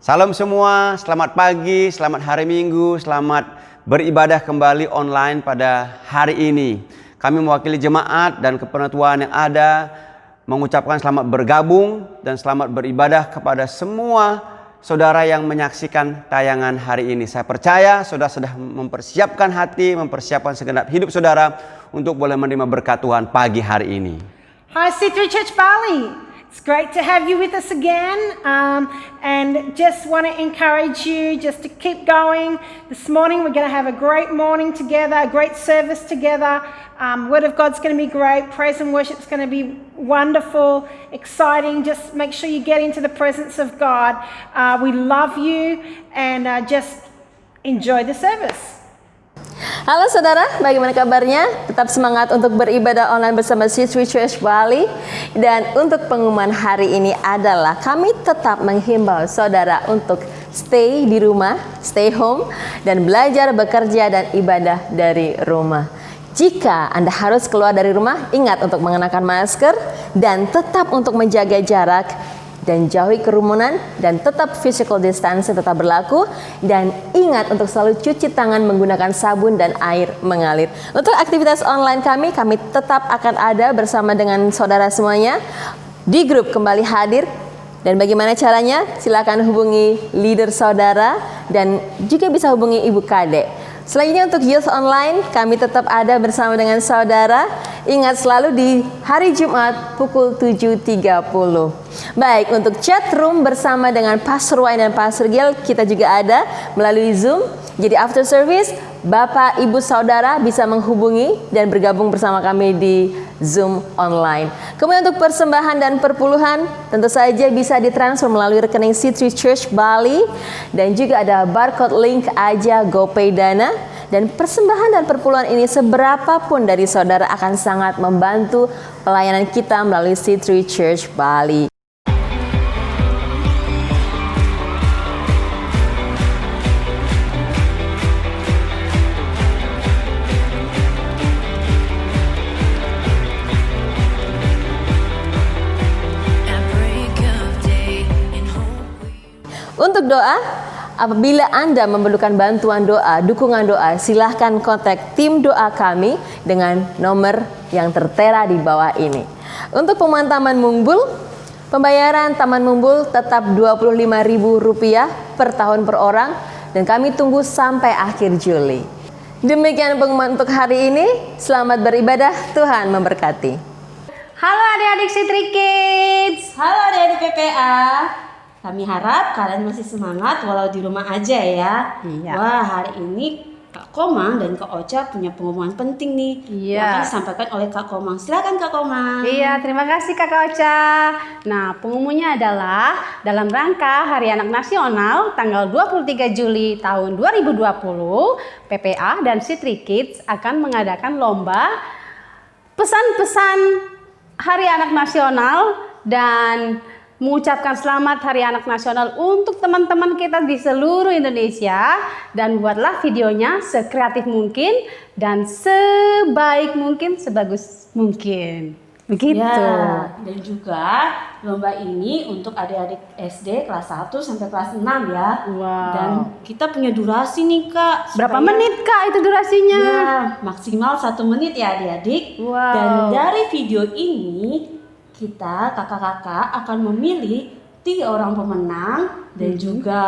Salam semua, selamat pagi, selamat hari Minggu, selamat beribadah kembali online pada hari ini. Kami mewakili jemaat dan kepenutuan yang ada mengucapkan selamat bergabung dan selamat beribadah kepada semua saudara yang menyaksikan tayangan hari ini. Saya percaya saudara sudah mempersiapkan hati, mempersiapkan segenap hidup saudara untuk boleh menerima berkat Tuhan pagi hari ini. Hi C3 Church Bali. It's great to have you with us again, and just want to encourage you just to keep going. This morning we're going to have a great morning together, a great service together. Word of God's going to be great. Praise and worship is going to be wonderful, exciting. Just make sure you get into the presence of God. We love you, and just enjoy the service. Halo saudara, bagaimana kabarnya? Tetap semangat untuk beribadah online bersama C3 Church Bali. Dan untuk pengumuman hari ini adalah kami tetap menghimbau saudara untuk stay di rumah, stay home, dan belajar, bekerja, dan ibadah dari rumah. Jika Anda harus keluar dari rumah, ingat untuk mengenakan masker dan tetap untuk menjaga jarak dan jauhi kerumunan, dan tetap physical distancing tetap berlaku, dan ingat untuk selalu cuci tangan menggunakan sabun dan air mengalir. Untuk aktivitas online kami tetap akan ada bersama dengan saudara semuanya di grup Kembali Hadir. Dan bagaimana caranya? Silakan hubungi leader saudara dan juga bisa hubungi Ibu Kade. Selanjutnya untuk Youth Online, kami tetap ada bersama dengan saudara. Ingat selalu di hari Jumat pukul 7.30. Baik, untuk chat room bersama dengan Pastor Wayne dan Pastor Gil, kita juga ada melalui Zoom. Jadi after service, Bapak, Ibu, Saudara bisa menghubungi dan bergabung bersama kami di Zoom online. Kemudian untuk persembahan dan perpuluhan, tentu saja bisa ditransfer melalui rekening C3 Church Bali. Dan juga ada barcode link aja GoPay Dana. Dan persembahan dan perpuluhan ini seberapapun dari saudara akan sangat membantu pelayanan kita melalui C3 Church Bali. Untuk doa, apabila Anda memerlukan bantuan doa, dukungan doa, silahkan kontak tim doa kami dengan nomor yang tertera di bawah ini. Untuk pemenuhan Taman Mumbul, pembayaran Taman Mumbul tetap Rp25.000 per tahun per orang, dan kami tunggu sampai akhir Juli. Demikian pengumuman untuk hari ini. Selamat beribadah, Tuhan memberkati. Halo adik-adik C3 Kids. Halo adik-adik PPA. Kami harap kalian masih semangat walau di rumah aja ya. Iya. Wah, hari ini Kak Komang dan Kak Ocha punya pengumuman penting nih. Iya. Yang akan disampaikan oleh Kak Komang. Silakan Kak Komang. Iya, terima kasih Kakak Ocha. Nah, pengumumannya adalah dalam rangka Hari Anak Nasional tanggal 23 Juli tahun 2020, PPA dan C3 Kids akan mengadakan lomba pesan-pesan Hari Anak Nasional dan mengucapkan selamat Hari Anak Nasional untuk teman-teman kita di seluruh Indonesia, dan buatlah videonya sekreatif mungkin dan sebaik mungkin, sebagus mungkin. Begitu. Ya, dan juga lomba ini untuk adik-adik SD kelas 1 sampai kelas 6 ya. Wow. Dan kita punya durasi nih Kak. Berapa menit Kak itu durasinya? Ya, maksimal 1 menit ya adik-adik. Wow. Dan dari video ini kita kakak-kakak akan memilih 3 orang pemenang dan juga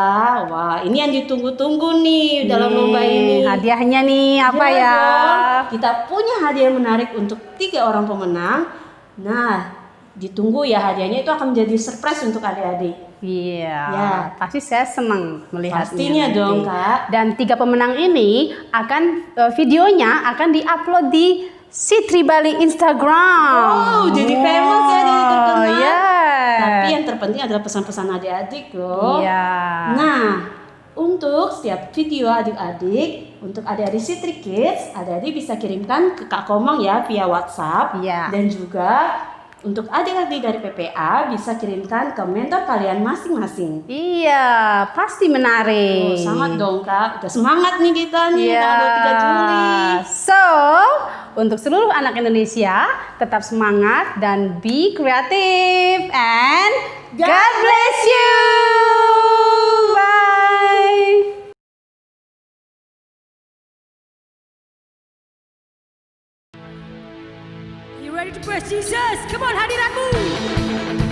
wah ini yang ditunggu-tunggu nih dalam lomba ini. Hadiahnya nih apa ya? Dong, kita punya hadiah menarik untuk 3 orang pemenang. Nah, ditunggu ya, hadiahnya itu akan menjadi surprise untuk adik-adik. Iya, Ya. pasti saya senang melihatnya. Pastinya nanti. dong Kak. Dan 3 pemenang ini akan videonya akan diupload di C3 Bali Instagram. Wow, jadi famous ya, jadi terkenal. Iya. Tapi yang terpenting adalah pesan-pesan adik-adik loh. Iya. Nah, untuk setiap video adik-adik, untuk adik-adik C3 Kids, adik-adik bisa kirimkan ke Kak Komang ya via WhatsApp. Iya. Dan juga untuk adik-adik dari PPA bisa kirimkan ke mentor kalian masing-masing. Iya, pasti menarik. Oh, sangat dong Kak, udah semangat nih kita nih Iya. tanggal 3 Juli. So, untuk seluruh anak Indonesia, tetap semangat dan be creative and God bless you. praise Jesus. Come on, hadiratmu.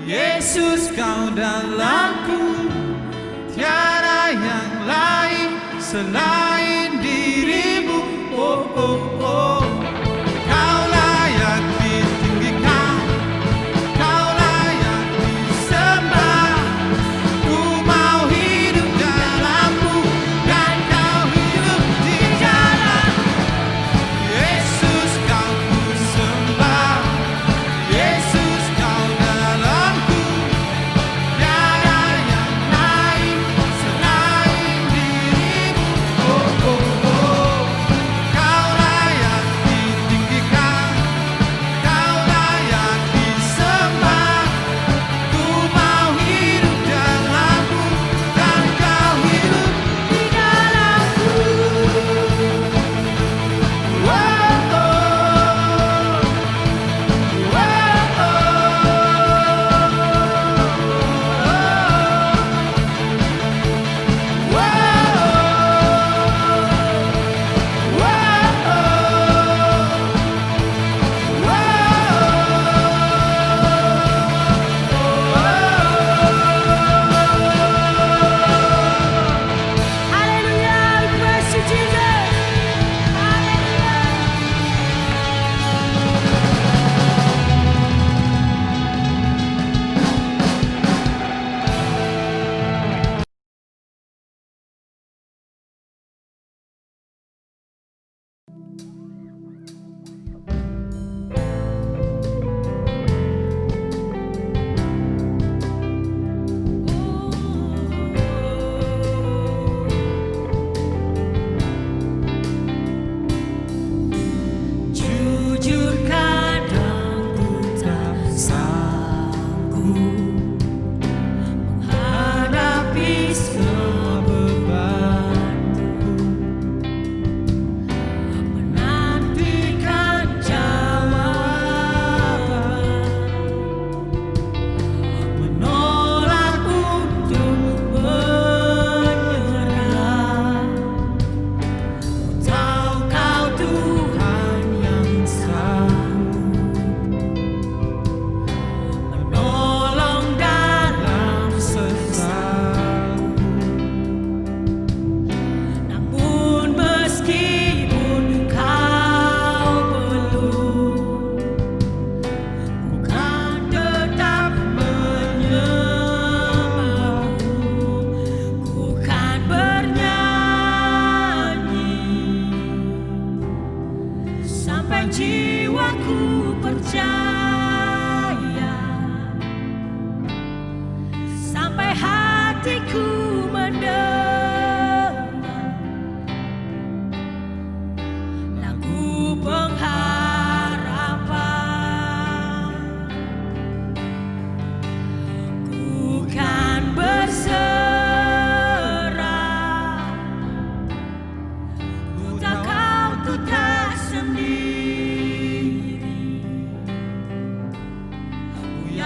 Yesus kau dalamku, tiada yang lain selain dirimu. Oh, oh, oh. Kau layak ditinggikan, kau layak disembah. Ku mau hidup dalammu dan kau hidup di dalamku. Yesus kau ku sembah, Yesus kau dalamku, tiada yang lain selain dirimu. Oh, oh, oh. Kau layak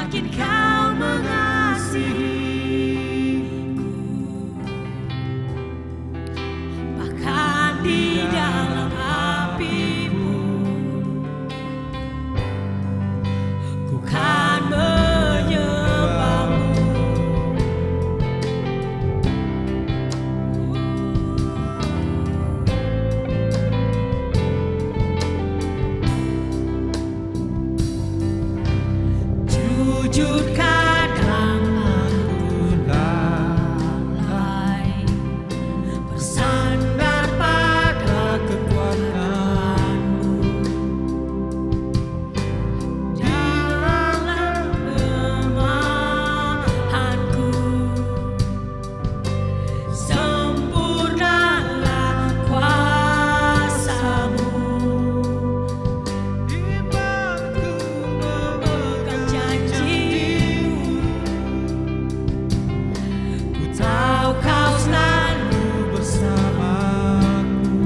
semakin kau mengasihiku. Bahkan di dalam apimu, ku kan menyembahmu. Jujur kadang aku lalai, bersandar pada kekuatanmu. Dalam kelemahanku, sempurnalah kuasamu. Imanku memegang janjimu, ku tahu kau selalu bersamaku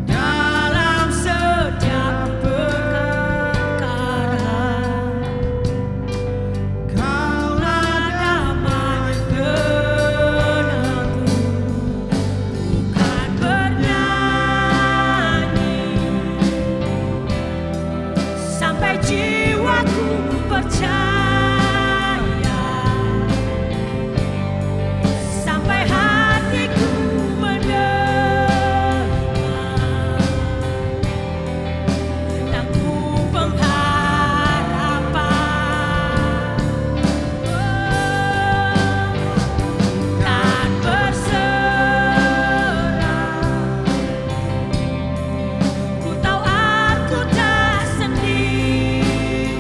dalam setiap perkara. Kaulah damai tenangku, ku kan bernyanyi sampai jiwaku percaya, sampai hatiku mendengar lagu pengharapan. Kan berserah, ku tahu aku tak sendiri.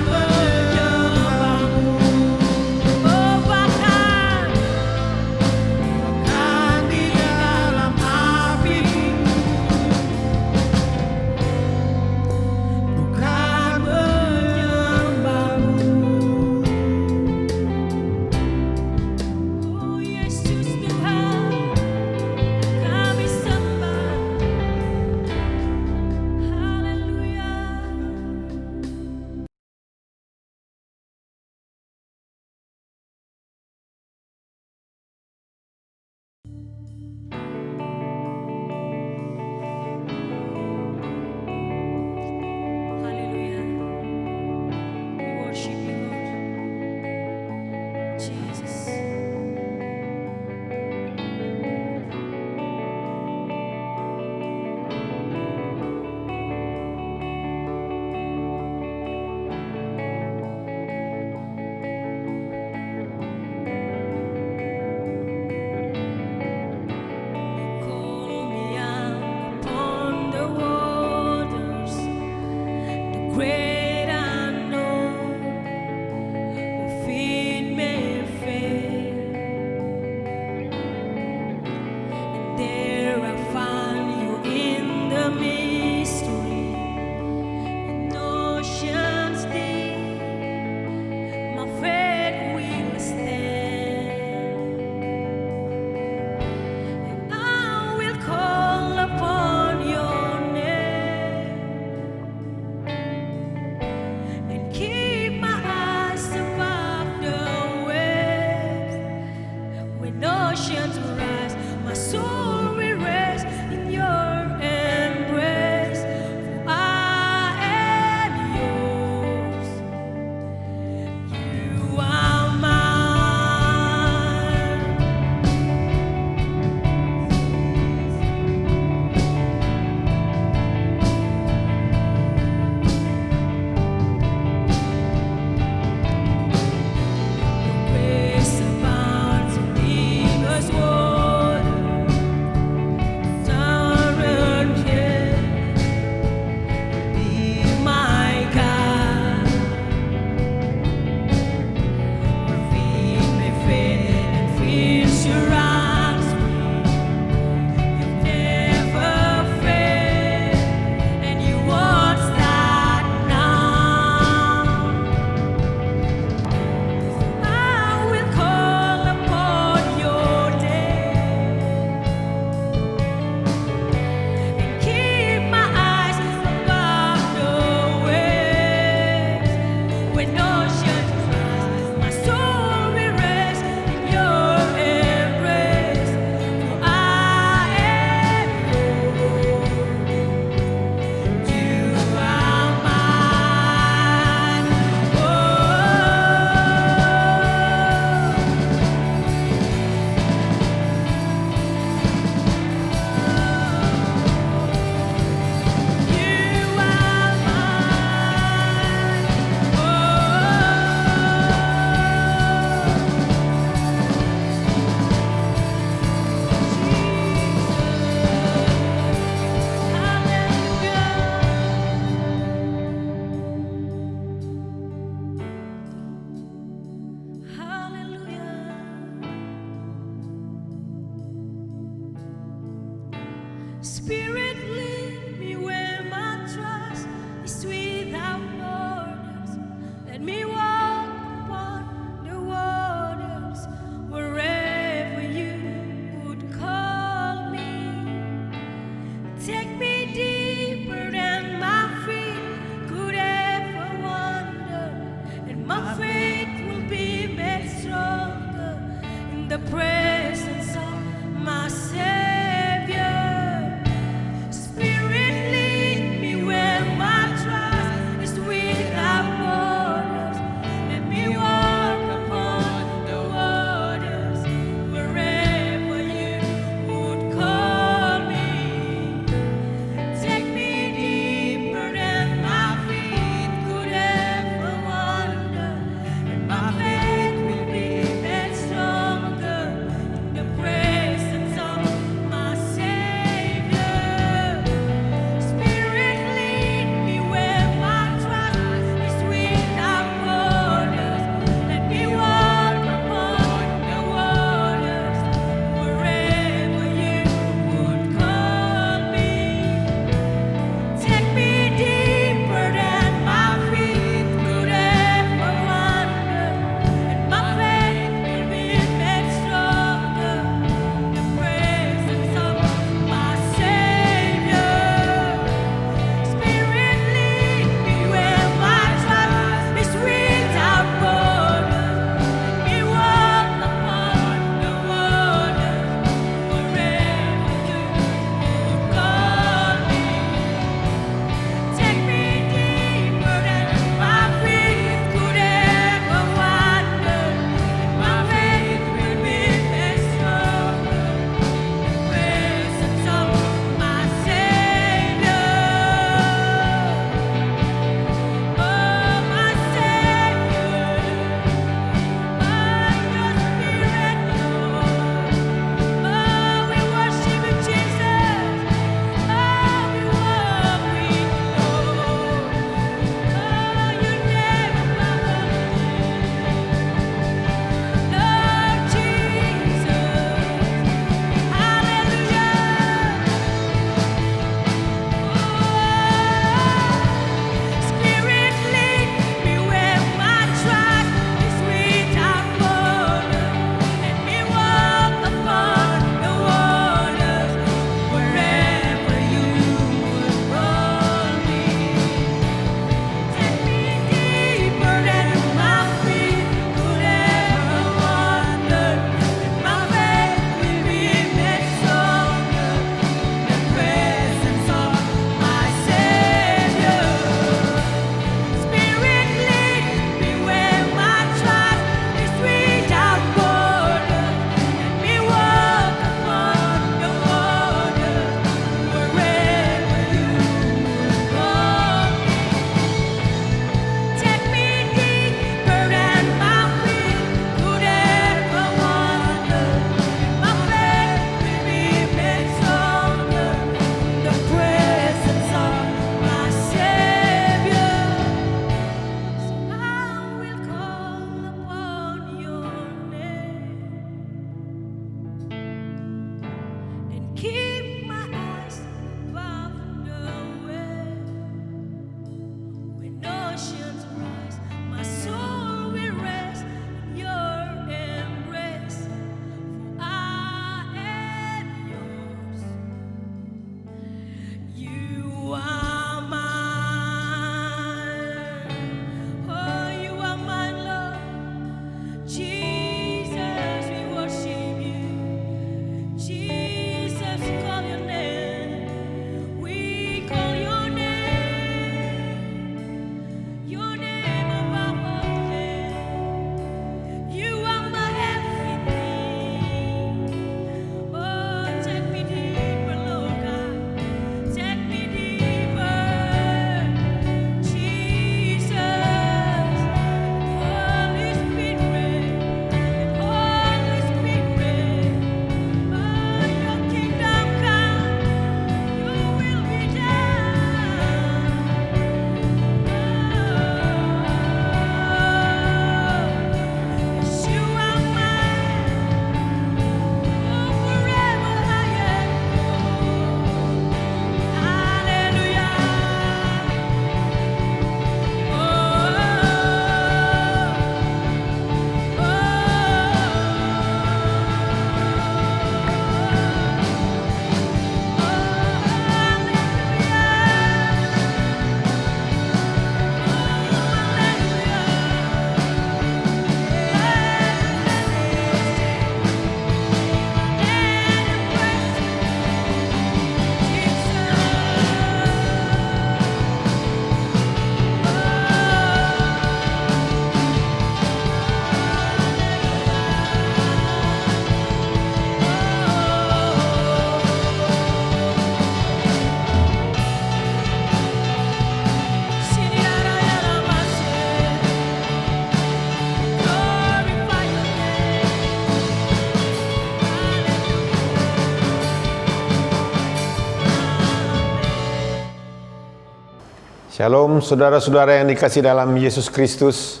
Shalom saudara-saudara yang dikasihi dalam Yesus Kristus.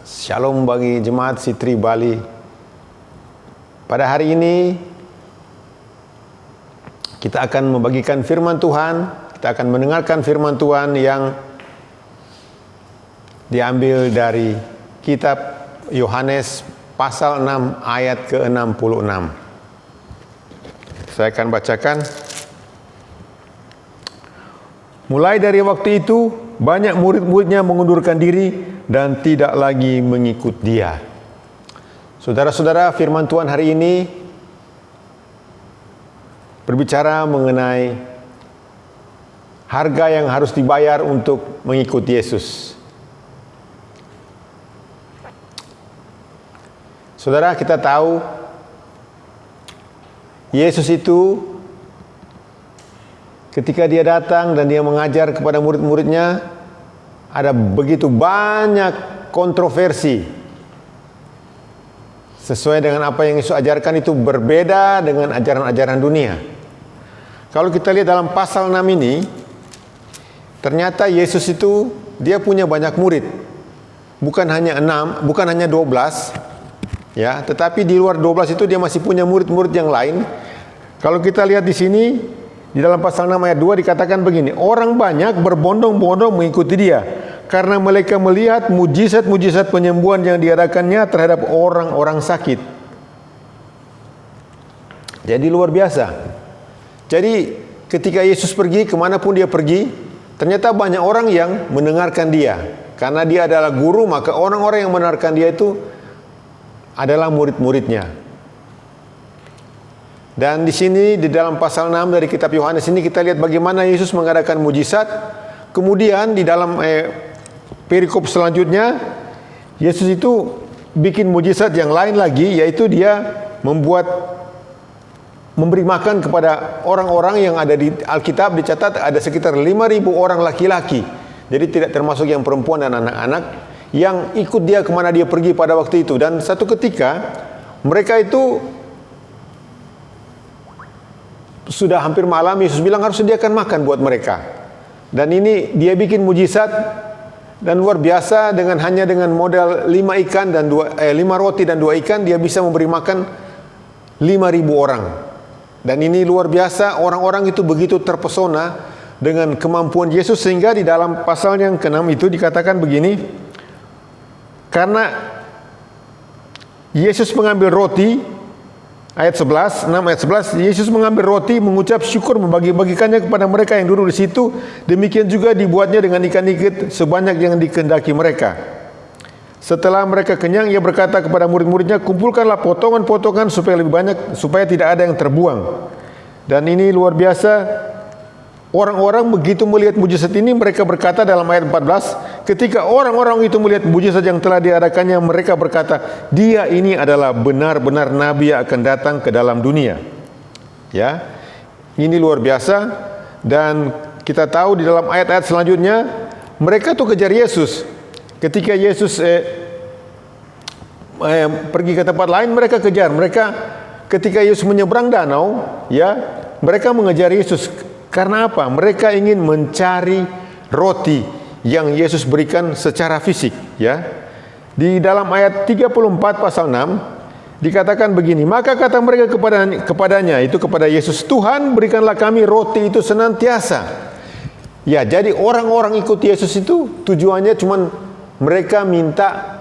Shalom bagi jemaat Sitri Bali. Pada hari ini kita akan membagikan firman Tuhan. Kita akan mendengarkan firman Tuhan yang diambil dari kitab Yohanes pasal 6 ayat ke-66. Saya akan bacakan. Mulai dari waktu itu, banyak murid-muridnya mengundurkan diri dan tidak lagi mengikut dia. Saudara-saudara, firman Tuhan hari ini berbicara mengenai harga yang harus dibayar untuk mengikut Yesus. Saudara, kita tahu Yesus itu ketika dia datang dan dia mengajar kepada murid-muridnya, ada begitu banyak kontroversi. Sesuai dengan apa yang Yesus ajarkan itu berbeda dengan ajaran-ajaran dunia. Kalau kita lihat dalam pasal 6 ini, ternyata Yesus itu dia punya banyak murid. Bukan hanya 6, bukan hanya 12, ya, tetapi di luar 12 itu dia masih punya murid-murid yang lain. Kalau kita lihat di sini, di dalam pasal 6 ayat 2 dikatakan begini, orang banyak berbondong-bondong mengikuti dia karena mereka melihat mujizat-mujizat penyembuhan yang diadakannya terhadap orang-orang sakit. Jadi luar biasa. Jadi ketika Yesus pergi, kemanapun dia pergi, ternyata banyak orang yang mendengarkan dia. Karena dia adalah guru, maka orang-orang yang mendengarkan dia itu adalah murid-muridnya. Dan di sini di dalam pasal 6 dari kitab Yohanes ini kita lihat bagaimana Yesus mengadakan mujizat. Kemudian di dalam perikop selanjutnya Yesus itu bikin mujizat yang lain lagi, yaitu dia memberi makan kepada orang-orang yang ada di Alkitab. Dicatat ada sekitar 5.000 orang laki-laki. Jadi tidak termasuk yang perempuan dan anak-anak yang ikut dia kemana dia pergi pada waktu itu. Dan satu ketika mereka itu sudah hampir malam, Yesus bilang harus sediakan makan buat mereka. Dan ini dia bikin mujizat dan luar biasa hanya dengan modal 5 roti dan 2 ikan dia bisa memberi makan 5.000 orang. Dan ini luar biasa, orang-orang itu begitu terpesona dengan kemampuan Yesus sehingga di dalam pasal yang ke-6 itu dikatakan begini, karena Yesus mengambil roti, ayat 11, 6 ayat 11, Yesus mengambil roti, mengucap syukur, membagi-bagikannya kepada mereka yang duduk di situ. Demikian juga dibuatnya dengan ikan ikut sebanyak yang dikehendaki mereka. Setelah mereka kenyang, ia berkata kepada murid-muridnya, kumpulkanlah potongan-potongan supaya lebih banyak, supaya tidak ada yang terbuang. Dan ini luar biasa. Orang-orang begitu melihat mujizat ini, mereka berkata dalam ayat 14, ketika orang-orang itu melihat mujizat yang telah diadakannya, mereka berkata, dia ini adalah benar-benar nabi yang akan datang ke dalam dunia. Ya, ini luar biasa. Dan kita tahu di dalam ayat-ayat selanjutnya, mereka tuh kejar Yesus. Ketika Yesus pergi ke tempat lain, mereka kejar. Mereka ketika Yesus menyeberang danau, ya, mereka mengejar Yesus. Karena apa? Mereka ingin mencari roti yang Yesus berikan secara fisik, ya. Di dalam ayat 34 pasal 6 dikatakan begini, maka kata mereka kepadanya, itu kepada Yesus, Tuhan berikanlah kami roti itu senantiasa. Ya, jadi orang-orang ikut Yesus itu tujuannya cuman mereka minta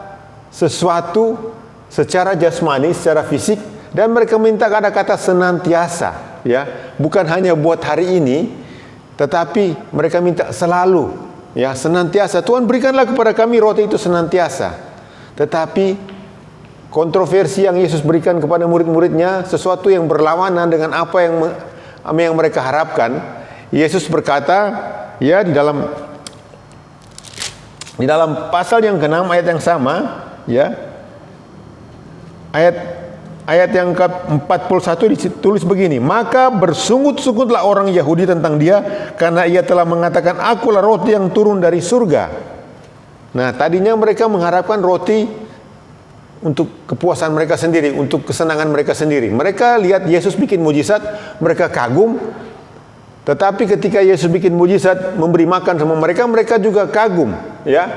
sesuatu secara jasmani, secara fisik, dan mereka minta kata-kata senantiasa. Ya, bukan hanya buat hari ini, tetapi mereka minta selalu, ya, senantiasa. Tuhan berikanlah kepada kami roti itu senantiasa. Tetapi kontroversi yang Yesus berikan kepada murid-muridnya sesuatu yang berlawanan dengan apa yang mereka harapkan. Yesus berkata, ya, di dalam pasal yang ke-6 ayat yang sama, ya, ayat yang ke-41 ditulis begini, maka bersungut-sungutlah orang Yahudi tentang dia karena ia telah mengatakan, akulah roti yang turun dari surga. Nah, tadinya mereka mengharapkan roti untuk kepuasan mereka sendiri, untuk kesenangan mereka sendiri. Mereka lihat Yesus bikin mujizat, mereka kagum, Tetapi ketika Yesus bikin mujizat memberi makan sama mereka, mereka juga kagum, ya.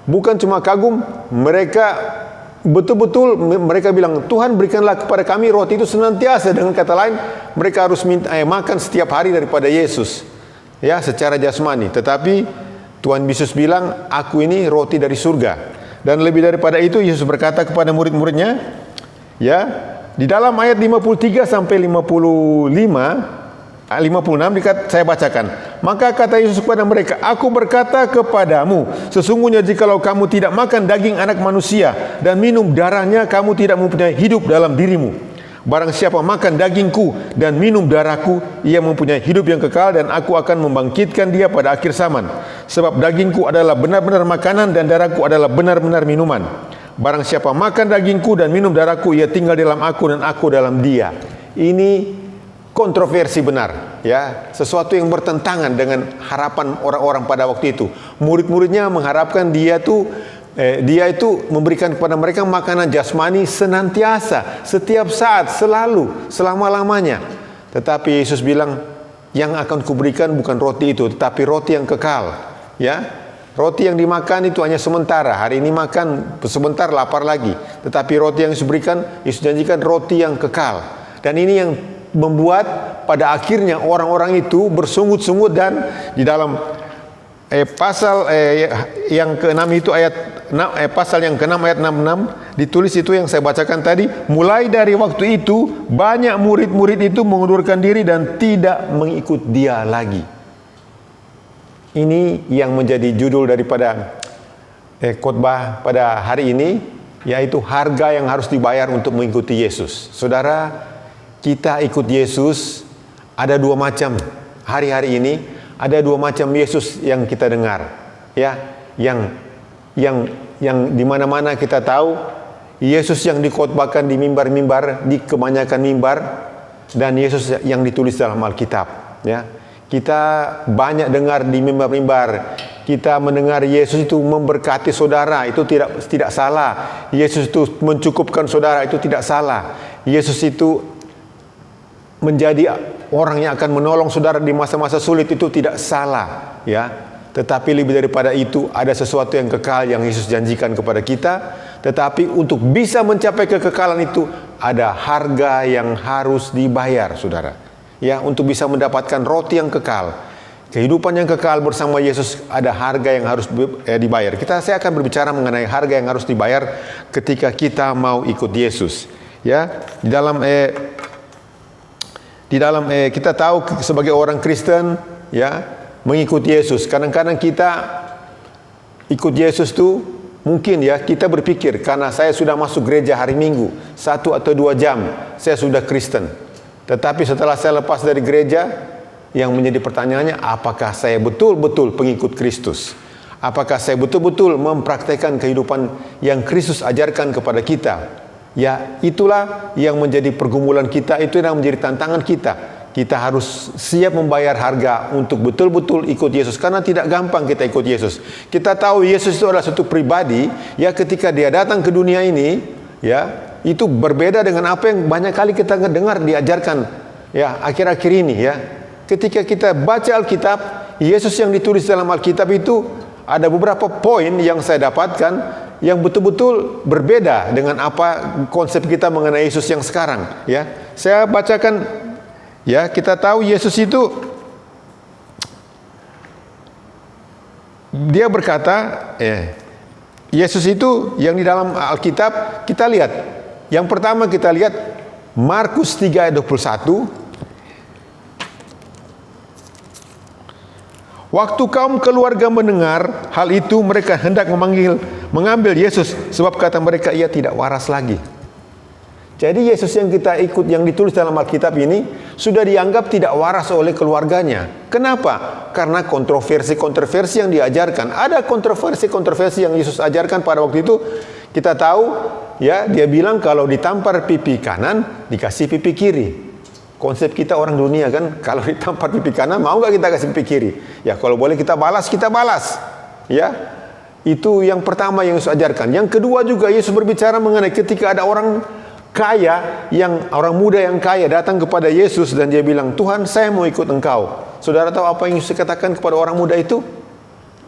Bukan cuma kagum, mereka betul-betul mereka bilang, Tuhan berikanlah kepada kami roti itu senantiasa. Dengan kata lain, mereka harus makan setiap hari daripada Yesus, ya, secara jasmani. Tetapi Tuhan Yesus bilang, aku ini roti dari surga. Dan lebih daripada itu, Yesus berkata kepada murid-muridnya, ya, di dalam ayat 53 sampai 56 saya bacakan. Maka kata Yesus kepada mereka, aku berkata kepadamu, sesungguhnya jikalau kamu tidak makan daging anak manusia dan minum darahnya, kamu tidak mempunyai hidup dalam dirimu. Barang siapa makan dagingku dan minum darahku, ia mempunyai hidup yang kekal, dan aku akan membangkitkan dia pada akhir zaman. Sebab dagingku adalah benar-benar makanan dan darahku adalah benar-benar minuman. Barang siapa makan dagingku dan minum darahku, ia tinggal dalam aku dan aku dalam dia. Ini kontroversi benar, ya, sesuatu yang bertentangan dengan harapan orang-orang pada waktu itu. Murid-muridnya mengharapkan dia itu memberikan kepada mereka makanan jasmani senantiasa, setiap saat, selalu, selama-lamanya. Tetapi Yesus bilang, yang akan kuberikan bukan roti itu, tetapi roti yang kekal, ya. Roti yang dimakan itu hanya sementara. Hari ini makan, sebentar lapar lagi. Tetapi roti yang Yesus berikan, Yesus janjikan roti yang kekal. Dan ini yang membuat pada akhirnya orang-orang itu bersungut-sungut, dan di dalam pasal yang ke-6 itu pasal yang ke-6 ayat 66 ditulis itu yang saya bacakan tadi, mulai dari waktu itu banyak murid-murid itu mengundurkan diri dan tidak mengikut dia lagi. Ini yang menjadi judul daripada khotbah pada hari ini, yaitu harga yang harus dibayar untuk mengikuti Yesus. Saudara, kita ikut Yesus ada dua macam. Hari-hari ini ada dua macam Yesus yang kita dengar, ya, yang di mana-mana kita tahu Yesus yang dikhotbahkan di mimbar-mimbar, di kebanyakan mimbar, dan Yesus yang ditulis dalam Alkitab, ya. Kita banyak dengar di mimbar-mimbar, kita mendengar Yesus itu memberkati saudara, itu tidak salah. Yesus itu mencukupkan saudara, itu tidak salah. Yesus itu menjadi orang yang akan menolong saudara di masa-masa sulit, itu tidak salah, ya. Tetapi lebih daripada itu, ada sesuatu yang kekal yang Yesus janjikan kepada kita. Tetapi untuk bisa mencapai kekekalan itu, ada harga yang harus dibayar, saudara, ya. Untuk bisa mendapatkan roti yang kekal, kehidupan yang kekal bersama Yesus, ada harga yang harus dibayar. Saya akan berbicara mengenai harga yang harus dibayar ketika kita mau ikut Yesus, ya. Di dalam kita tahu sebagai orang Kristen, ya, mengikuti Yesus. Kadang-kadang kita ikut Yesus tuh mungkin, ya, kita berpikir karena saya sudah masuk gereja hari Minggu 1 atau 2 jam, saya sudah Kristen. Tetapi setelah saya lepas dari gereja, yang menjadi pertanyaannya, apakah saya betul-betul pengikut Kristus? Apakah saya betul-betul mempraktekkan kehidupan yang Kristus ajarkan kepada kita? Ya, itulah yang menjadi pergumulan kita, itu yang menjadi tantangan kita. Kita harus siap membayar harga untuk betul-betul ikut Yesus, karena tidak gampang kita ikut Yesus. Kita tahu Yesus itu adalah satu pribadi, ya, ketika dia datang ke dunia ini, ya, itu berbeda dengan apa yang banyak kali kita dengar diajarkan, ya, akhir-akhir ini, ya. Ketika kita baca Alkitab, Yesus yang ditulis dalam Alkitab itu ada beberapa poin yang saya dapatkan yang betul-betul berbeda dengan apa konsep kita mengenai Yesus yang sekarang, ya. Saya bacakan, ya. Kita tahu Yesus itu, dia berkata, Yesus itu yang di dalam Alkitab kita lihat. Yang pertama kita lihat Markus 3 ayat 21. Waktu kaum keluarga mendengar hal itu, mereka hendak mengambil Yesus, sebab kata mereka, ia tidak waras lagi. Jadi Yesus yang kita ikut, yang ditulis dalam Alkitab ini, sudah dianggap tidak waras oleh keluarganya. Kenapa? Karena kontroversi-kontroversi yang diajarkan. Ada kontroversi-kontroversi yang Yesus ajarkan pada waktu itu. Kita tahu, ya, dia bilang kalau ditampar pipi kanan, dikasih pipi kiri. Konsep kita orang dunia kan, kalau ditampar pipi kanan, mau nggak kita kasih pipi kiri? Ya, kalau boleh kita balas, ya. Itu yang pertama yang Yesus ajarkan. Yang kedua juga Yesus berbicara mengenai ketika ada orang kaya, orang muda yang kaya datang kepada Yesus dan dia bilang, Tuhan, saya mau ikut Engkau. Saudara tahu apa yang Yesus katakan kepada orang muda itu?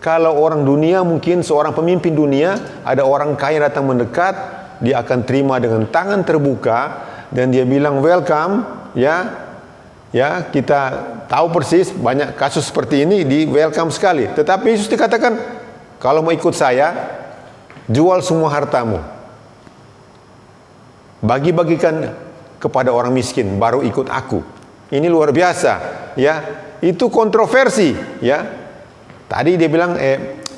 Kalau orang dunia, mungkin seorang pemimpin dunia, ada orang kaya datang mendekat, dia akan terima dengan tangan terbuka dan dia bilang welcome, ya. Ya, kita tahu persis banyak kasus seperti ini di welcome sekali. Tetapi Yesus dikatakan, kalau mau ikut saya, jual semua hartamu, bagi-bagikan kepada orang miskin, baru ikut aku. Ini luar biasa, ya. Itu kontroversi, ya. Tadi dia bilang,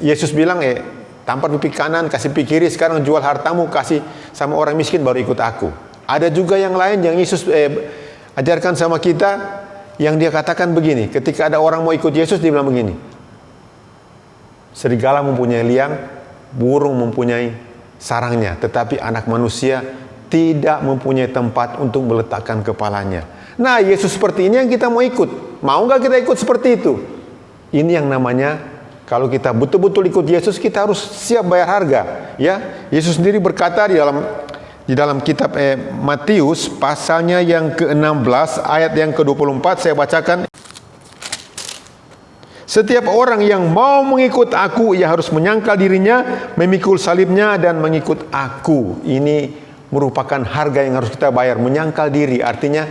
Yesus bilang, tampar pipi kanan, kasih pipi kiri, sekarang jual hartamu, kasih sama orang miskin, baru ikut aku. Ada juga yang lain yang Yesus ajarkan sama kita, yang dia katakan begini, ketika ada orang mau ikut Yesus, dia bilang begini, serigala mempunyai liang, burung mempunyai sarangnya, tetapi anak manusia tidak mempunyai tempat untuk meletakkan kepalanya. Nah, Yesus seperti ini yang kita mau ikut. Mau nggak kita ikut seperti itu? Ini yang namanya, kalau kita betul-betul ikut Yesus, kita harus siap bayar harga. Ya, Yesus sendiri berkata di dalam kitab Matius pasalnya yang ke-16 ayat yang ke-24, saya bacakan. Setiap orang yang mau mengikut aku, ia harus menyangkal dirinya, memikul salibnya dan mengikut aku. Ini merupakan harga yang harus kita bayar. Menyangkal diri artinya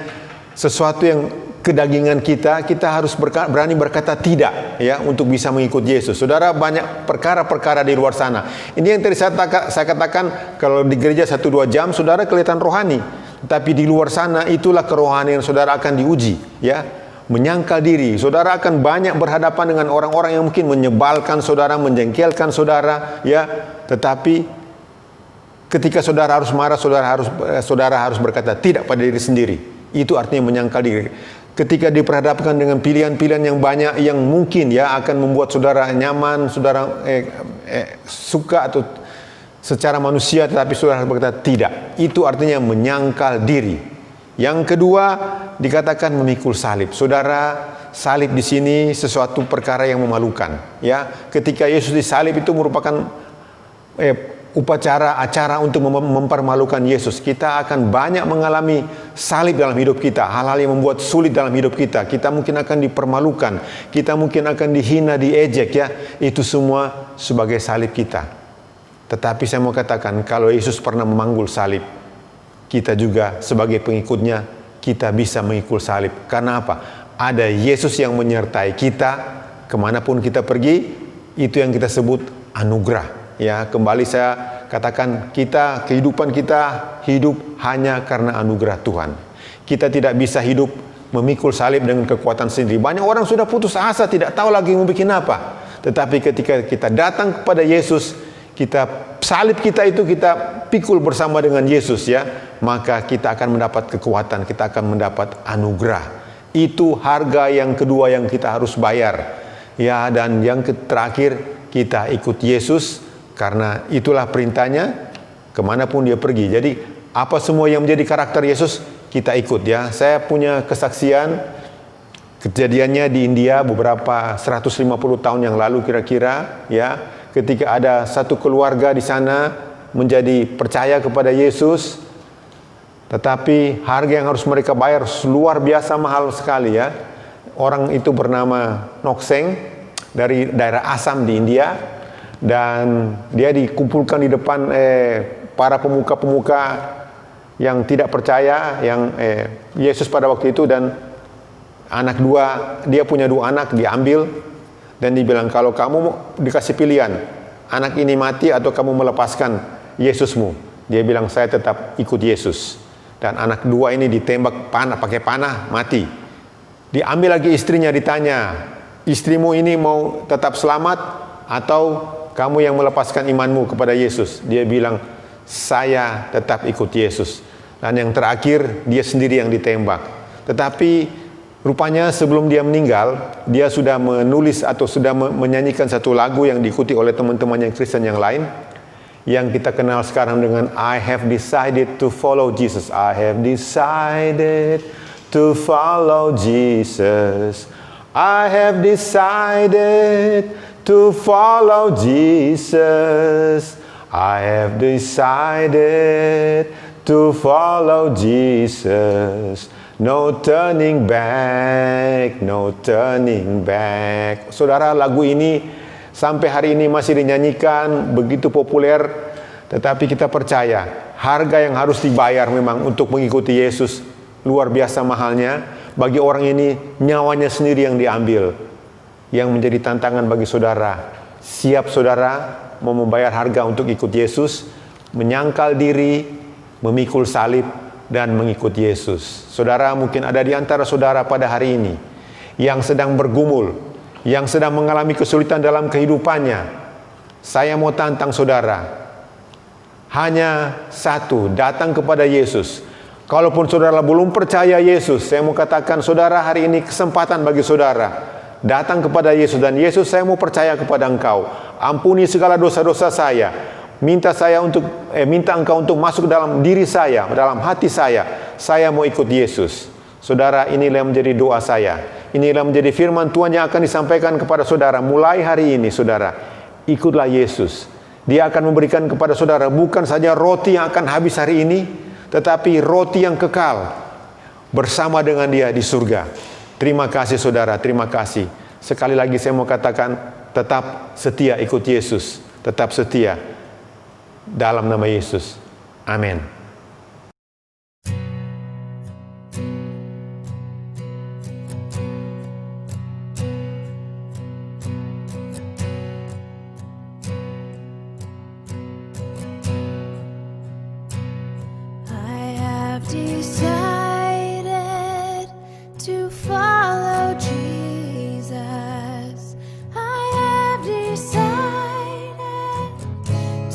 sesuatu yang kedagingan kita harus berani berkata tidak, ya, untuk bisa mengikut Yesus. Saudara, banyak perkara-perkara di luar sana. Ini yang tadi saya katakan, kalau di gereja 1-2 jam saudara kelihatan rohani, tapi di luar sana itulah kerohanian saudara akan diuji, ya. Menyangkal diri, saudara akan banyak berhadapan dengan orang-orang yang mungkin menyebalkan saudara, menjengkelkan saudara, ya. Tetapi ketika saudara harus marah, saudara harus berkata tidak pada diri sendiri. Itu artinya menyangkal diri. Ketika diperhadapkan dengan pilihan-pilihan yang banyak yang mungkin, ya, akan membuat saudara nyaman, saudara suka atau secara manusia, tetapi saudara harus berkata tidak. Itu artinya menyangkal diri. Yang kedua dikatakan memikul salib. Saudara, salib di sini sesuatu perkara yang memalukan, ya. Ketika Yesus disalib itu merupakan acara untuk mempermalukan Yesus. Kita akan banyak mengalami salib dalam hidup kita, hal-hal yang membuat sulit dalam hidup kita. Kita mungkin akan dipermalukan, kita mungkin akan dihina, diejek, ya. Itu semua sebagai salib kita. Tetapi saya mau katakan, kalau Yesus pernah memanggul salib, kita juga sebagai pengikutnya, kita bisa mengikul salib. Karena apa? Ada Yesus yang menyertai kita kemanapun kita pergi. Itu yang kita sebut anugerah. Ya, kembali saya katakan, kehidupan kita hidup hanya karena anugerah Tuhan. Kita tidak bisa hidup memikul salib dengan kekuatan sendiri. Banyak orang sudah putus asa, tidak tahu lagi mau bikin apa. Tetapi ketika kita datang kepada Yesus, salib kita itu kita pikul bersama dengan Yesus, ya, maka kita akan mendapat kekuatan, kita akan mendapat anugerah. Itu harga yang kedua yang kita harus bayar. Ya, dan yang terakhir, kita ikut Yesus. Karena itulah perintahnya, kemanapun dia pergi. Jadi apa semua yang menjadi karakter Yesus, kita ikut, ya. Saya punya kesaksian, kejadiannya di India beberapa 150 tahun yang lalu kira-kira, ya. Ketika ada satu keluarga di sana menjadi percaya kepada Yesus, tetapi harga yang harus mereka bayar luar biasa mahal sekali, ya. Orang itu bernama Nokseng dari daerah Assam di India. Dan dia dikumpulkan di depan para pemuka-pemuka yang tidak percaya, yang Yesus pada waktu itu, dan dia punya 2 anak, diambil dan dibilang, kalau kamu dikasih pilihan, anak ini mati atau kamu melepaskan Yesusmu, dia bilang, saya tetap ikut Yesus. Dan anak 2 ini ditembak pakai panah, mati. Diambil lagi istrinya, ditanya, istrimu ini mau tetap selamat atau kamu yang melepaskan imanmu kepada Yesus? Dia bilang, saya tetap ikut Yesus. Dan yang terakhir, dia sendiri yang ditembak. Tetapi rupanya sebelum dia meninggal, dia sudah menulis atau sudah menyanyikan satu lagu yang diikuti oleh teman-teman yang Kristen yang lain, yang kita kenal sekarang dengan I have decided to follow Jesus. I have decided to follow Jesus. I have decided to follow Jesus. I have decided to follow Jesus. No turning back, no turning back. Saudara, lagu ini sampai hari ini masih dinyanyikan, begitu populer. Tetapi kita percaya, harga yang harus dibayar memang untuk mengikuti Yesus luar biasa mahalnya. Bagi orang ini, nyawanya sendiri yang diambil. Yang menjadi tantangan bagi saudara, siap saudara mau membayar harga untuk ikut Yesus, menyangkal diri, memikul salib, dan mengikut Yesus. Saudara, mungkin ada di antara saudara pada hari ini yang sedang bergumul, yang sedang mengalami kesulitan dalam kehidupannya. Saya mau tantang saudara, hanya satu, datang kepada Yesus. Kalaupun saudara belum percaya Yesus, saya mau katakan saudara, hari ini kesempatan bagi saudara. Datang kepada Yesus, dan Yesus, saya mau percaya kepada Engkau. Ampuni segala dosa-dosa saya. Minta Engkau untuk masuk dalam diri saya, dalam hati saya. Saya mau ikut Yesus. Saudara, inilah yang menjadi doa saya. Inilah yang menjadi firman Tuhan yang akan disampaikan kepada saudara. Mulai hari ini, saudara, ikutlah Yesus. Dia akan memberikan kepada saudara bukan saja roti yang akan habis hari ini, tetapi roti yang kekal bersama dengan Dia di surga. Terima kasih saudara, terima kasih. Sekali lagi saya mau katakan, tetap setia ikut Yesus. Tetap setia dalam nama Yesus. Amin. I have decided to follow Jesus. I have decided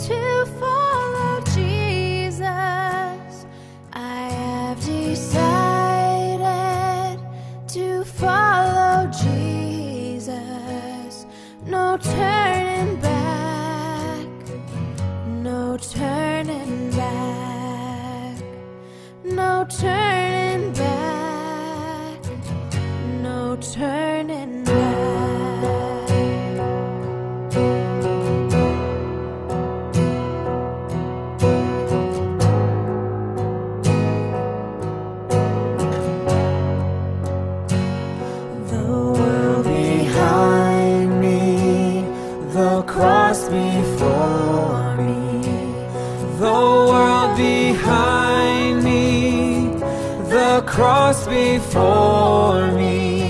to follow Jesus. I have decided to follow Jesus. No turning back. No turning back. No turning back. No turning back. The world behind me, the cross before me. The world behind me, the cross before me.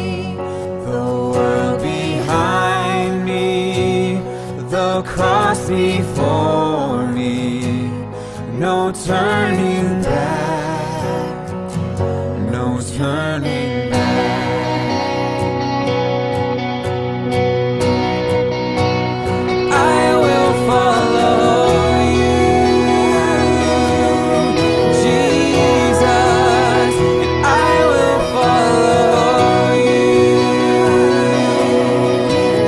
The world behind me, the cross before me. No turning back, no turning back. I will follow you, Jesus, and I will follow you,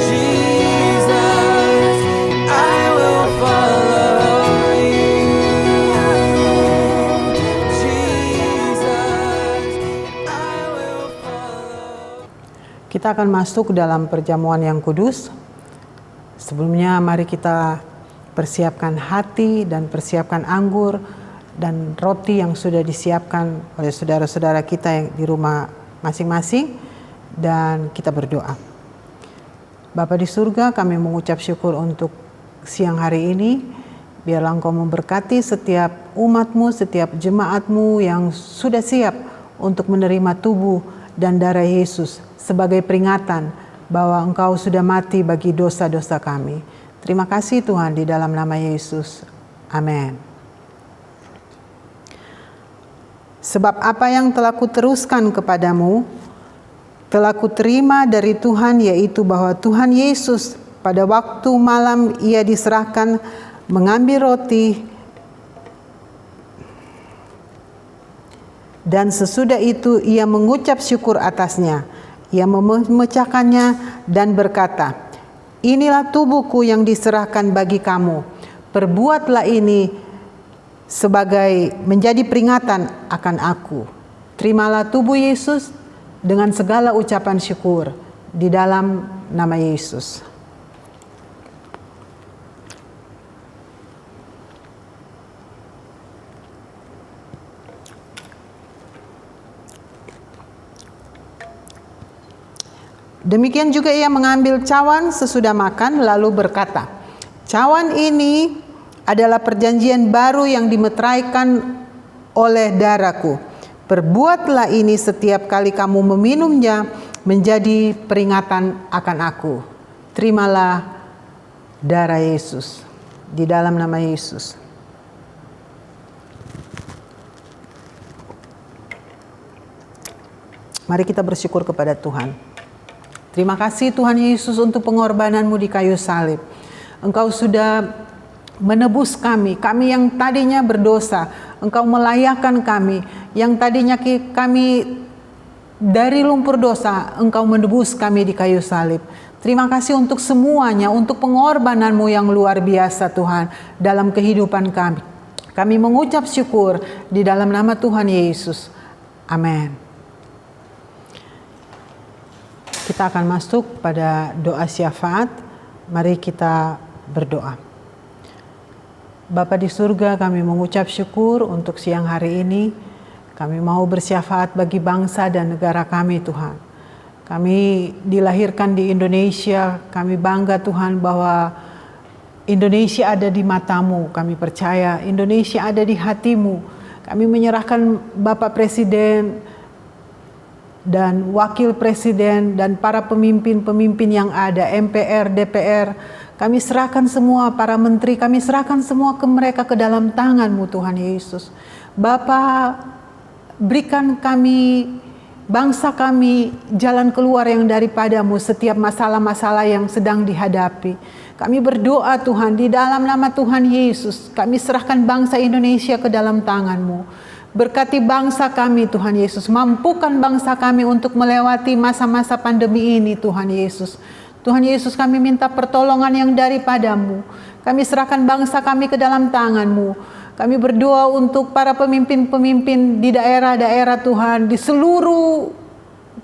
Jesus, I will follow you, Jesus, I will follow. Kita akan masuk ke dalam perjamuan yang kudus. Sebelumnya mari kita persiapkan hati dan persiapkan anggur dan roti yang sudah disiapkan oleh saudara-saudara kita yang di rumah masing-masing, dan kita berdoa. Bapa di surga, kami mengucap syukur untuk siang hari ini. Biarlah Engkau memberkati setiap umat-Mu, setiap jemaat-Mu yang sudah siap untuk menerima tubuh dan darah Yesus sebagai peringatan bahwa Engkau sudah mati bagi dosa-dosa kami. Terima kasih Tuhan, di dalam nama Yesus. Amin. Sebab apa yang telah kuteruskan kepadamu, telah kuterima dari Tuhan, yaitu bahwa Tuhan Yesus pada waktu malam Ia diserahkan mengambil roti, dan sesudah itu Ia mengucap syukur atasnya. Ia memecahkannya dan berkata, "Inilah tubuhku yang diserahkan bagi kamu. Perbuatlah ini sebagai menjadi peringatan akan aku." Terimalah tubuh Yesus dengan segala ucapan syukur di dalam nama Yesus. Demikian juga ia mengambil cawan sesudah makan lalu berkata, "Cawan ini adalah perjanjian baru yang dimeteraikan oleh darahku. Perbuatlah ini setiap kali kamu meminumnya menjadi peringatan akan aku." Terimalah darah Yesus di dalam nama Yesus. Mari kita bersyukur kepada Tuhan. Terima kasih Tuhan Yesus untuk pengorbananmu di kayu salib. Engkau sudah menebus kami yang tadinya berdosa. Engkau melayakkan kami yang tadinya kami dari lumpur dosa. Engkau menebus kami di kayu salib. Terima kasih untuk semuanya, untuk pengorbananmu yang luar biasa Tuhan dalam kehidupan kami. Kami mengucap syukur di dalam nama Tuhan Yesus. Amin. Kita akan masuk pada doa syafaat. Mari kita berdoa. Bapa di surga, kami mengucap syukur untuk siang hari ini. Kami mau bersyafaat bagi bangsa dan negara kami Tuhan. Kami dilahirkan di Indonesia. Kami bangga Tuhan bahwa Indonesia ada di matamu. Kami percaya Indonesia ada di hatimu. Kami menyerahkan Bapak Presiden dan Wakil Presiden dan para pemimpin-pemimpin yang ada, MPR, DPR. Kami serahkan semua para menteri, kami serahkan semua ke mereka ke dalam tangan-Mu Tuhan Yesus. Bapa, berikan kami, bangsa kami, jalan keluar yang daripadamu setiap masalah-masalah yang sedang dihadapi. Kami berdoa Tuhan di dalam nama Tuhan Yesus. Kami serahkan bangsa Indonesia ke dalam tangan-Mu. Berkati bangsa kami Tuhan Yesus. Mampukan bangsa kami untuk melewati masa-masa pandemi ini Tuhan Yesus. Tuhan Yesus, kami minta pertolongan yang daripadamu. Kami serahkan bangsa kami ke dalam tangan-Mu. Kami berdoa untuk para pemimpin-pemimpin di daerah-daerah Tuhan, di seluruh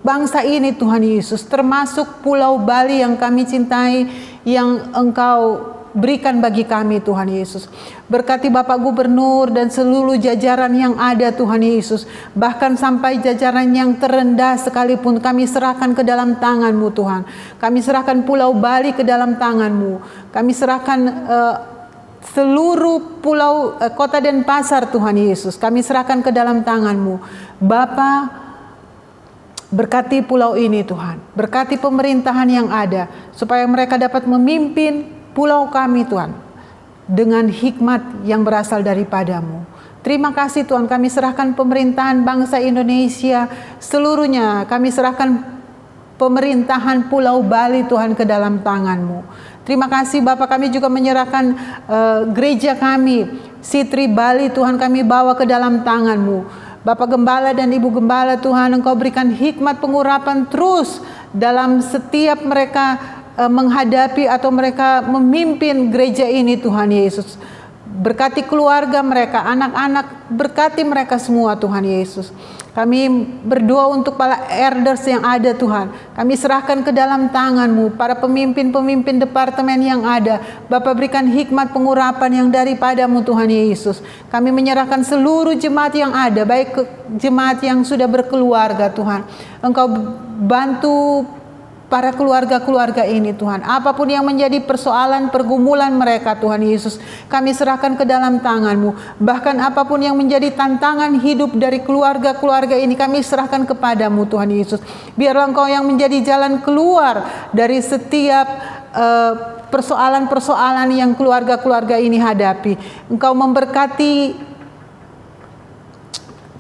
bangsa ini Tuhan Yesus, termasuk Pulau Bali yang kami cintai, yang Engkau berikan bagi kami Tuhan Yesus. Berkati Bapak Gubernur dan seluruh jajaran yang ada Tuhan Yesus. Bahkan sampai jajaran yang terendah sekalipun kami serahkan ke dalam tangan-Mu Tuhan. Kami serahkan Pulau Bali ke dalam tangan-Mu. Kami serahkan seluruh pulau Kota Denpasar Tuhan Yesus. Kami serahkan ke dalam tangan-Mu. Bapa, berkati pulau ini Tuhan. Berkati pemerintahan yang ada. Supaya mereka dapat memimpin pulau kami Tuhan dengan hikmat yang berasal daripadamu. Terima kasih Tuhan, kami serahkan pemerintahan bangsa Indonesia seluruhnya. Kami serahkan pemerintahan Pulau Bali Tuhan ke dalam tangan-Mu. Terima kasih Bapak, kami juga menyerahkan gereja kami Sitri Bali Tuhan, kami bawa ke dalam tangan-Mu. Bapak Gembala dan Ibu Gembala Tuhan, Engkau berikan hikmat pengurapan terus dalam setiap mereka menghadapi atau mereka memimpin gereja ini Tuhan Yesus. Berkati keluarga mereka, anak-anak, berkati mereka semua Tuhan Yesus. Kami berdoa untuk para elders yang ada Tuhan. Kami serahkan ke dalam tangan-Mu para pemimpin-pemimpin departemen yang ada. Bapa, berikan hikmat pengurapan yang daripadamu Tuhan Yesus. Kami menyerahkan seluruh jemaat yang ada, baik jemaat yang sudah berkeluarga Tuhan. Engkau bantu para keluarga-keluarga ini Tuhan. Apapun yang menjadi persoalan, pergumulan mereka Tuhan Yesus, kami serahkan ke dalam tangan-Mu. Bahkan apapun yang menjadi tantangan hidup dari keluarga-keluarga ini, kami serahkan kepadamu Tuhan Yesus. Biarlah Engkau yang menjadi jalan keluar dari setiap persoalan-persoalan yang keluarga-keluarga ini hadapi. Engkau memberkati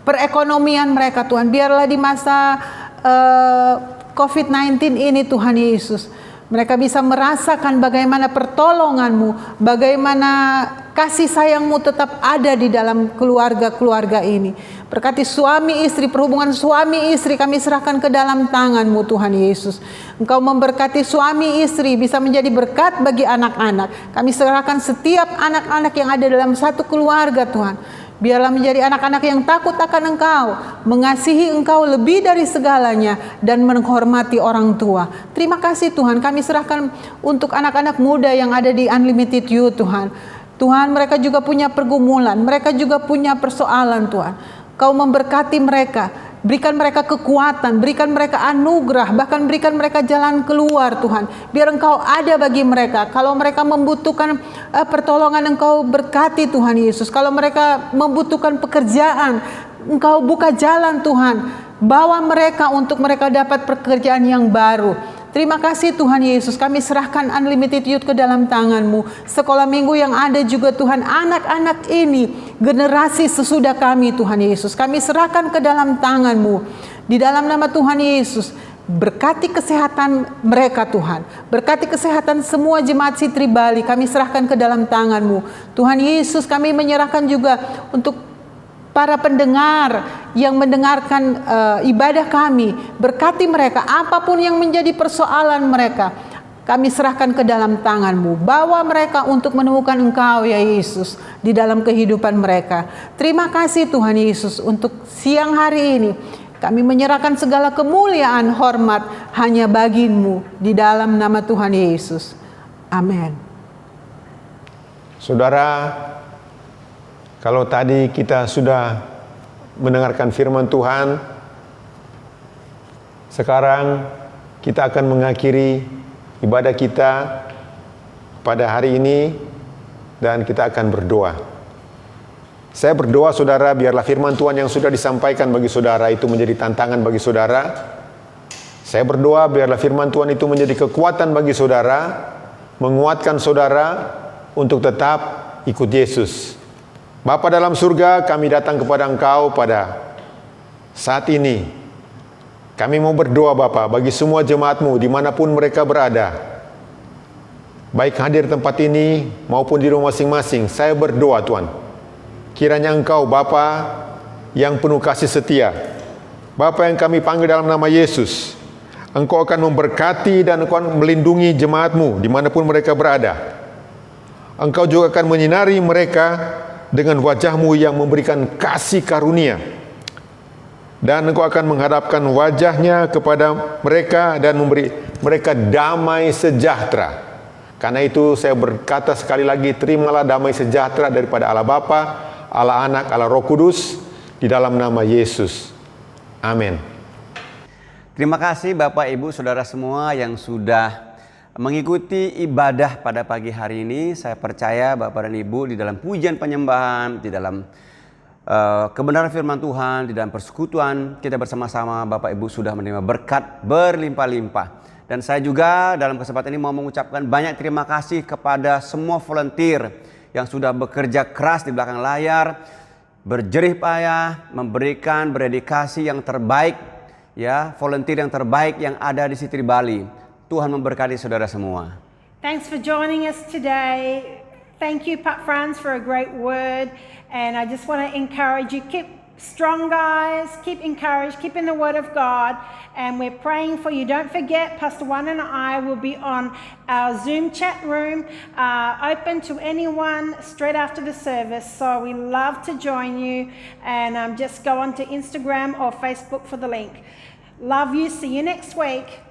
perekonomian mereka Tuhan. Biarlah di masa COVID-19 ini Tuhan Yesus, mereka bisa merasakan bagaimana pertolongan-Mu, bagaimana kasih sayang-Mu tetap ada di dalam keluarga-keluarga ini. Berkati suami istri, perhubungan suami istri kami serahkan ke dalam tangan-Mu Tuhan Yesus. Engkau memberkati suami istri bisa menjadi berkat bagi anak-anak. Kami serahkan setiap anak-anak yang ada dalam satu keluarga Tuhan. Biarlah menjadi anak-anak yang takut akan Engkau, mengasihi Engkau lebih dari segalanya, dan menghormati orang tua. Terima kasih Tuhan, kami serahkan untuk anak-anak muda yang ada di Unlimited Youth Tuhan. Tuhan, mereka juga punya pergumulan, mereka juga punya persoalan Tuhan. Kau memberkati mereka Berikan mereka kekuatan, berikan mereka anugerah, bahkan berikan mereka jalan keluar Tuhan. Biar Engkau ada bagi mereka. Kalau mereka membutuhkan pertolongan, Engkau berkati Tuhan Yesus. Kalau mereka membutuhkan pekerjaan, Engkau buka jalan Tuhan. Bawa mereka untuk mereka dapat pekerjaan yang baru. Terima kasih Tuhan Yesus, kami serahkan Unlimited Youth ke dalam tangan-Mu. Sekolah minggu yang ada juga Tuhan, anak-anak ini, generasi sesudah kami Tuhan Yesus, kami serahkan ke dalam tangan-Mu. Di dalam nama Tuhan Yesus, berkati kesehatan mereka Tuhan. Berkati kesehatan semua jemaat Sitri Bali, kami serahkan ke dalam tangan-Mu. Tuhan Yesus, kami menyerahkan juga untuk para pendengar yang mendengarkan ibadah kami, berkati mereka apapun yang menjadi persoalan mereka, kami serahkan ke dalam tangan-Mu. Bawa mereka untuk menemukan Engkau ya Yesus di dalam kehidupan mereka. Terima kasih Tuhan Yesus untuk siang hari ini. Kami menyerahkan segala kemuliaan, hormat hanya bagi-Mu di dalam nama Tuhan Yesus. Amin. Saudara, kalau tadi kita sudah mendengarkan firman Tuhan, sekarang kita akan mengakhiri ibadah kita pada hari ini dan kita akan berdoa. Saya berdoa saudara, biarlah firman Tuhan yang sudah disampaikan bagi saudara itu menjadi tantangan bagi saudara. Saya berdoa biarlah firman Tuhan itu menjadi kekuatan bagi saudara, menguatkan saudara untuk tetap ikut Yesus. Bapa dalam surga, kami datang kepada Engkau pada saat ini. Kami mau berdoa Bapa bagi semua jemaat-Mu dimanapun mereka berada. Baik hadir tempat ini maupun di rumah masing-masing. Saya berdoa Tuhan, kiranya Engkau Bapa yang penuh kasih setia, Bapa yang kami panggil dalam nama Yesus, Engkau akan memberkati dan Engkau akan melindungi jemaat-Mu dimanapun mereka berada. Engkau juga akan menyinari mereka dengan wajah-Mu yang memberikan kasih karunia, dan Engkau akan menghadapkan wajah-Nya kepada mereka dan memberi mereka damai sejahtera. Karena itu saya berkata sekali lagi, terimalah damai sejahtera daripada Allah Bapa, Allah Anak, Allah Roh Kudus, di dalam nama Yesus. Amin. Terima kasih Bapak Ibu Saudara semua yang sudah mengikuti ibadah pada pagi hari ini. Saya percaya Bapak dan Ibu di dalam pujian penyembahan, di dalam kebenaran firman Tuhan, di dalam persekutuan kita bersama-sama, Bapak Ibu sudah menerima berkat berlimpah-limpah. Dan saya juga dalam kesempatan ini mau mengucapkan banyak terima kasih kepada semua volunteer yang sudah bekerja keras di belakang layar, berjerih payah, memberikan berdedikasi yang terbaik, ya, volunteer yang terbaik yang ada di Sitri Bali. Tuhan memberkati saudara semua. Thanks for joining us today. Thank you, Pat Franz, for a great word. And I just want to encourage you, keep strong, guys. Keep encouraged. Keep in the Word of God. And we're praying for you. Don't forget, Pastor Juan and I will be on our Zoom chat room, open to anyone straight after the service. So we love to join you. And just go on to Instagram or Facebook for the link. Love you. See you next week.